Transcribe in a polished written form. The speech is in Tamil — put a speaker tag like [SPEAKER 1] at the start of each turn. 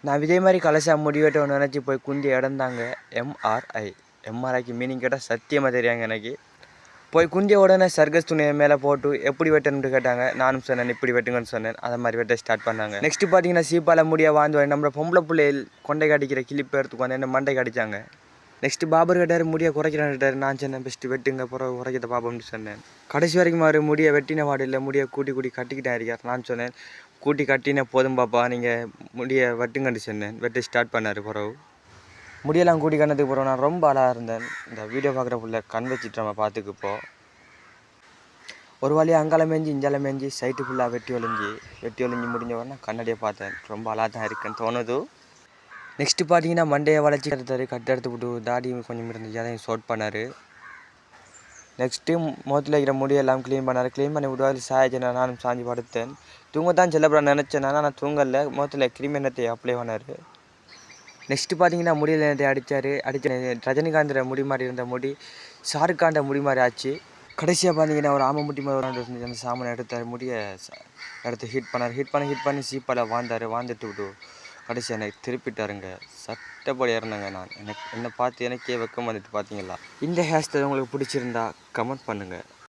[SPEAKER 1] நான் இதே மாதிரி கலசா முடி வெட்டணும்னு நினச்சி போய் குந்தி இடந்தாங்க. எம்ஆர்ஐ. எம்ஆர்ஐக்கு மீனிங் கேட்டால் சத்தியமாக தெரியாங்க எனக்கு. போய் குந்திய உடனே சர்க்கஸ் துணியை மேலே போட்டு எப்படி வெட்டணும்னு கேட்டாங்க. நானும் சொன்னேன் இப்படி வெட்டுங்கன்னு சொன்னேன். அதை மாதிரி வெட்ட ஸ்டார்ட் பண்ணாங்க. நெக்ஸ்ட்டு பார்த்தீங்கன்னா சீப்பால் முடியை வாழ்ந்து நம்ம பொம்பளை பிள்ளைகள் கொண்டை கடிக்கிற கிளிப்பை எடுத்துக்கு வந்து என்ன மண்டை கடிச்சாங்க. நெக்ஸ்ட்டு பாபர் கேட்டார் முடியை குறைக்கிறான்ட்டார். நான் சொன்னேன் பெஸ்ட்டு வெட்டுங்க பிறகு குறைக்கிறத பாப்போம்னு சொன்னேன். கடைசி வரைக்கும் அவர் முடியை வெட்டின வாடு இல்லை, முடியை கூட்டி கட்டிக்கிட்டேன் இருக்கார். நான் சொன்னேன் கூட்டி கட்டினே போதும் பாப்பா, நீங்கள் முடியை வெட்டுங்கன்னு சொன்னேன். வெட்ட ஸ்டார்ட் பண்ணார். பிறகு முடியெல்லாம் கூட்டி கண்ணதுக்கு பிறகு நான் ரொம்ப அழகாக இருந்தேன். இந்த வீடியோ பார்க்குற புள்ள கண் வச்சுட்டு நம்ம பார்த்துக்கு இப்போது ஒரு வழியாக அங்கால மேஞ்சி இஞ்சால மேஞ்சி சைட்டு ஃபுல்லாக வெட்டி ஒழிஞ்சி முடிஞ்ச உடனே கண்ணடியை பார்த்தேன். ரொம்ப அழகாக தான் இருக்குன்னு தோணுது. நெக்ஸ்ட்டு பார்த்தீங்கன்னா மண்டையை வளைச்சி கட்டு எடுத்து விட்டு தாடி கொஞ்சம் இருந்துச்சு, அதையும் ஷார்ட் பண்ணார். நெக்ஸ்ட்டு முகத்தில் இருக்கிற முடியெல்லாம் க்ளீன் பண்ணார். க்ளீன் பண்ணி விட்டு அதில் சாய்ச்சி நானும் சாஞ்சி படுத்தேன். தூங்கத்தான் செல்லப்பட நினச்சேன், ஆனால் தூங்கலை. முகத்தில் கிரீம் எண்ணத்தை அப்ளை பண்ணார். நெக்ஸ்ட்டு பார்த்தீங்கன்னா முடியல் எண்ணத்தை அடித்த ரஜினிகாந்திர முடி மாதிரி இருந்த முடி ஷாருக் காண்ட முடி மாதிரி ஆச்சு. கடைசியாக பார்த்தீங்கன்னா ஒரு ஆமை முட்டி மாதிரி இருந்துச்சு. அந்த சாமானை எடுத்தார், முடியை எடுத்து ஹீட் பண்ணி சீப்பால் வாழ்ந்துட்டு விட்டு கடைசியாக எனக்கு திருப்பிட்டாருங்க. சட்டப்படி இறந்தாங்க. என்னை பார்த்து எனக்கே வெக்கம் வந்துட்டு பார்த்தீங்களா. இந்த ஹேர் ஸ்டைல் உங்களுக்கு பிடிச்சிருந்தா கமெண்ட் பண்ணுங்கள்.